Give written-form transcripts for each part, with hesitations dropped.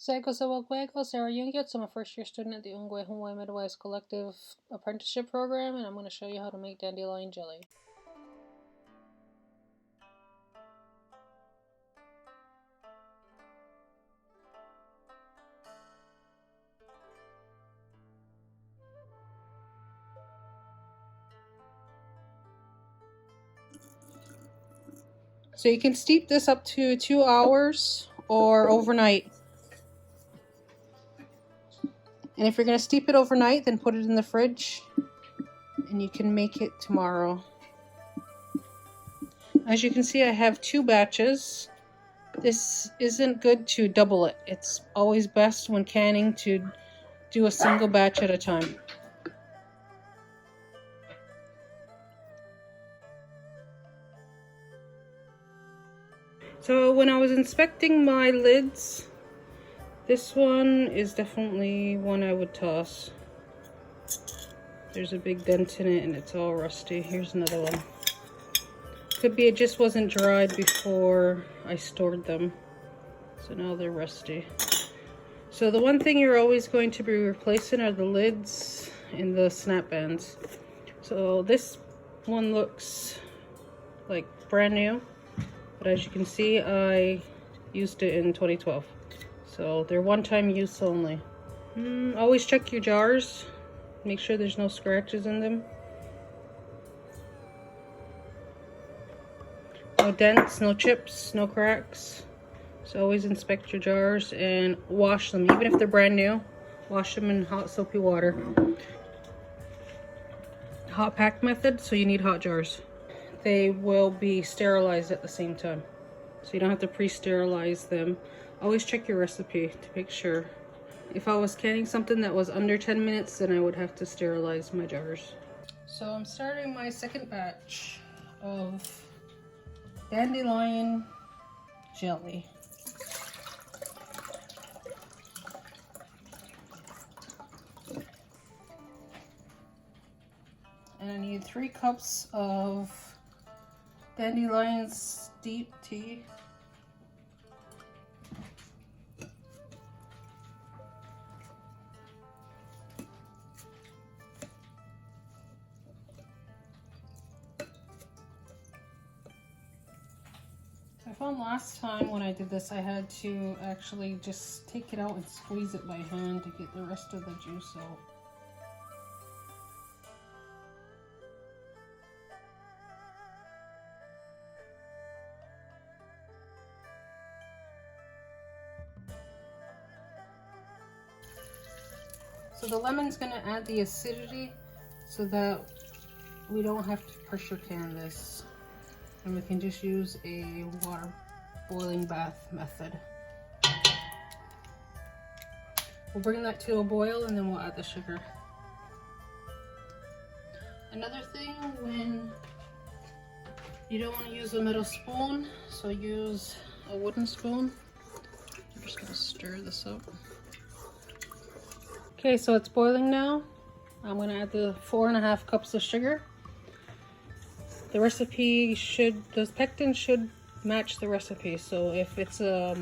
Sego sa Wagwego, Sarah Yungyut. I'm a first year student at the Ungwe Hawaii Midwest Collective Apprenticeship Program, and I'm going to show you how to make dandelion jelly. So you can steep this up to 2 hours or overnight. And if you're going to steep it overnight, then put it in the fridge and you can make it tomorrow. As you can see, I have 2 batches. This isn't good to double it. It's always best when canning to do a single batch at a time. So when I was inspecting my lids, this one is definitely one I would toss. There's a big dent in it and it's all rusty. Here's another one. Could be it just wasn't dried before I stored them. So now they're rusty. So the one thing you're always going to be replacing are the lids and the snap bands. So this one looks like brand new, but as you can see, I used it in 2012. So they're one-time use only. Always check your jars. Make sure there's no scratches in them. No dents, no chips, no cracks. So always inspect your jars and wash them. Even if they're brand new, wash them in hot soapy water. Hot pack method, so you need hot jars. They will be sterilized at the same time. So you don't have to pre-sterilize them. Always check your recipe to make sure. If I was canning something that was under 10 minutes, then I would have to sterilize my jars. So I'm starting my second batch of dandelion jelly. And I need 3 cups of dandelion steep tea. I found last time when I did this, I had to actually just take it out and squeeze it by hand to get the rest of the juice out. So the lemon's going to add the acidity so that we don't have to pressure can this. And we can just use a water boiling bath method. We'll bring that to a boil and then we'll add the sugar. Another thing, when you don't want to use a metal spoon, so use a wooden spoon. I'm just going to stir this up. Okay, so it's boiling now. I'm going to add the 4.5 cups of sugar. The recipe the pectin should match the recipe. So if it's a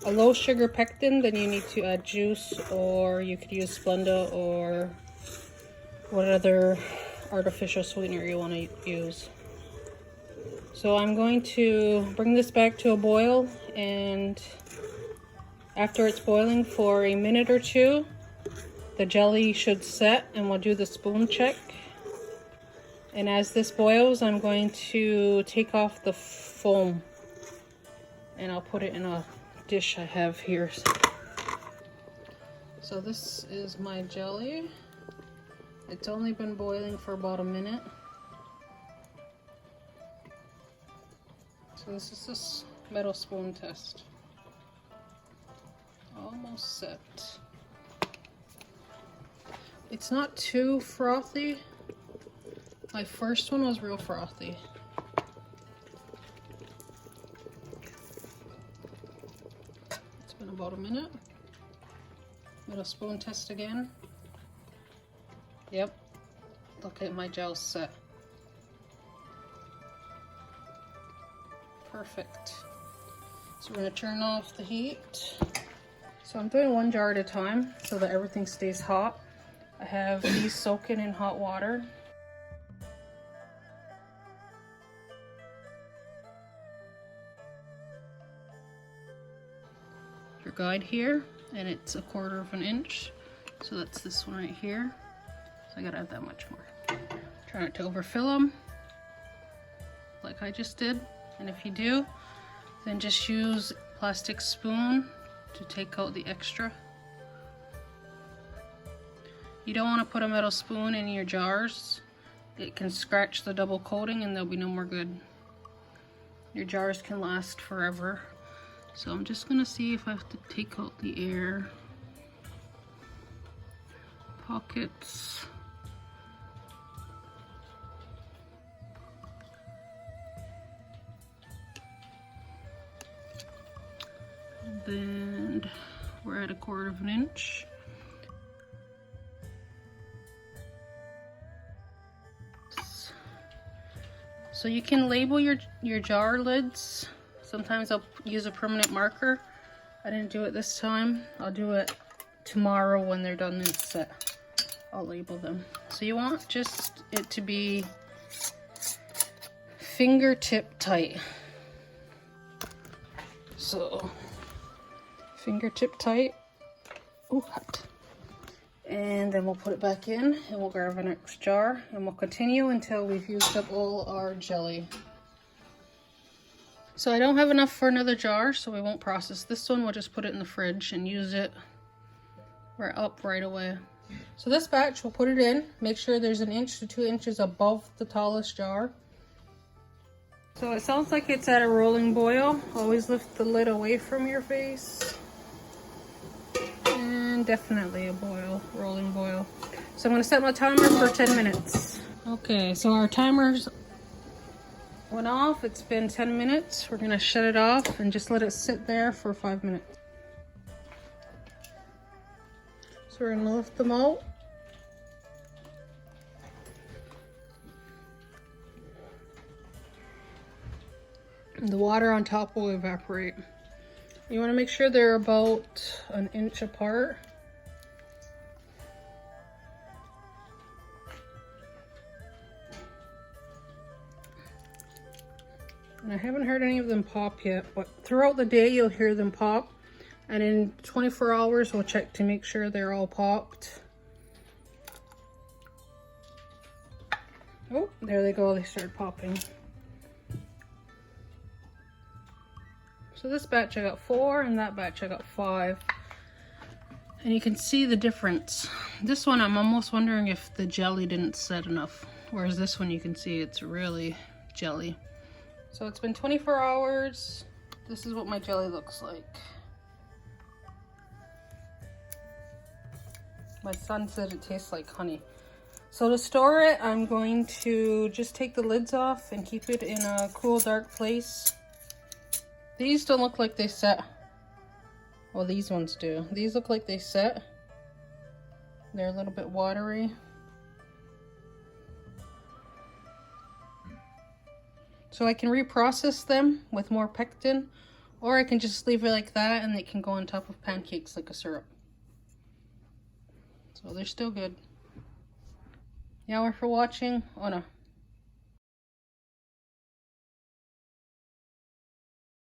low sugar pectin, then you need to add juice, or you could use Splenda or what other artificial sweetener you want to use. So I'm going to bring this back to a boil, and after it's boiling for a minute or 2, the jelly should set, and we'll do the spoon check. And as this boils, I'm going to take off the foam and I'll put it in a dish I have here. So this is my jelly. It's only been boiling for about a minute. So this is this metal spoon test. Almost set. It's not too frothy. My first one was real frothy. It's been about a minute. Little spoon test again. Yep. Look at my gel set. Perfect. So we're going to turn off the heat. So I'm doing 1 jar at a time so that everything stays hot. I have these soaking in hot water. Your guide here, and it's 1/4 of an inch. So that's this one right here. So I gotta add that much more. Try not to overfill them, like I just did. And if you do, then just use a plastic spoon to take out the extra. You don't want to put a metal spoon in your jars. It can scratch the double coating and they'll be no more good. Your jars can last forever. So I'm just gonna see if I have to take out the air pockets. And we're at 1/4 of an inch. So you can label your jar lids. Sometimes I'll use a permanent marker. I didn't do it this time. I'll do it tomorrow when they're done and set. I'll label them. So you want just it to be fingertip tight. So fingertip tight. Ooh, hot. And then we'll put it back in and we'll grab our next jar and we'll continue until we've used up all our jelly. So I don't have enough for another jar, so we won't process this one. We'll just put it in the fridge and use it right away. So this batch, we'll put it in. Make sure there's 1 inch to 2 inches above the tallest jar. So it sounds like it's at a rolling boil. Always lift the lid away from your face. And definitely a boil, rolling boil. So I'm gonna set my timer for 10 minutes. Okay, so our timer's went off. It's been 10 minutes. We're gonna shut it off and just let it sit there for 5 minutes. So we're gonna lift them out. And the water on top will evaporate. You wanna make sure they're about 1 inch apart. And I haven't heard any of them pop yet, but throughout the day you'll hear them pop. And in 24 hours we'll check to make sure they're all popped. Oh, there they go, they started popping. So this batch I got 4 and that batch I got 5. And you can see the difference. This one I'm almost wondering if the jelly didn't set enough. Whereas this one you can see it's really jelly. So it's been 24 hours. This is what my jelly looks like. My son said it tastes like honey. So to store it, I'm going to just take the lids off and keep it in a cool, dark place. These don't look like they set. Well, these ones do. These look like they set. They're a little bit watery. So I can reprocess them with more pectin, or I can just leave it like that and they can go on top of pancakes like a syrup. So they're still good. Yeah, we're for watching. Oh no.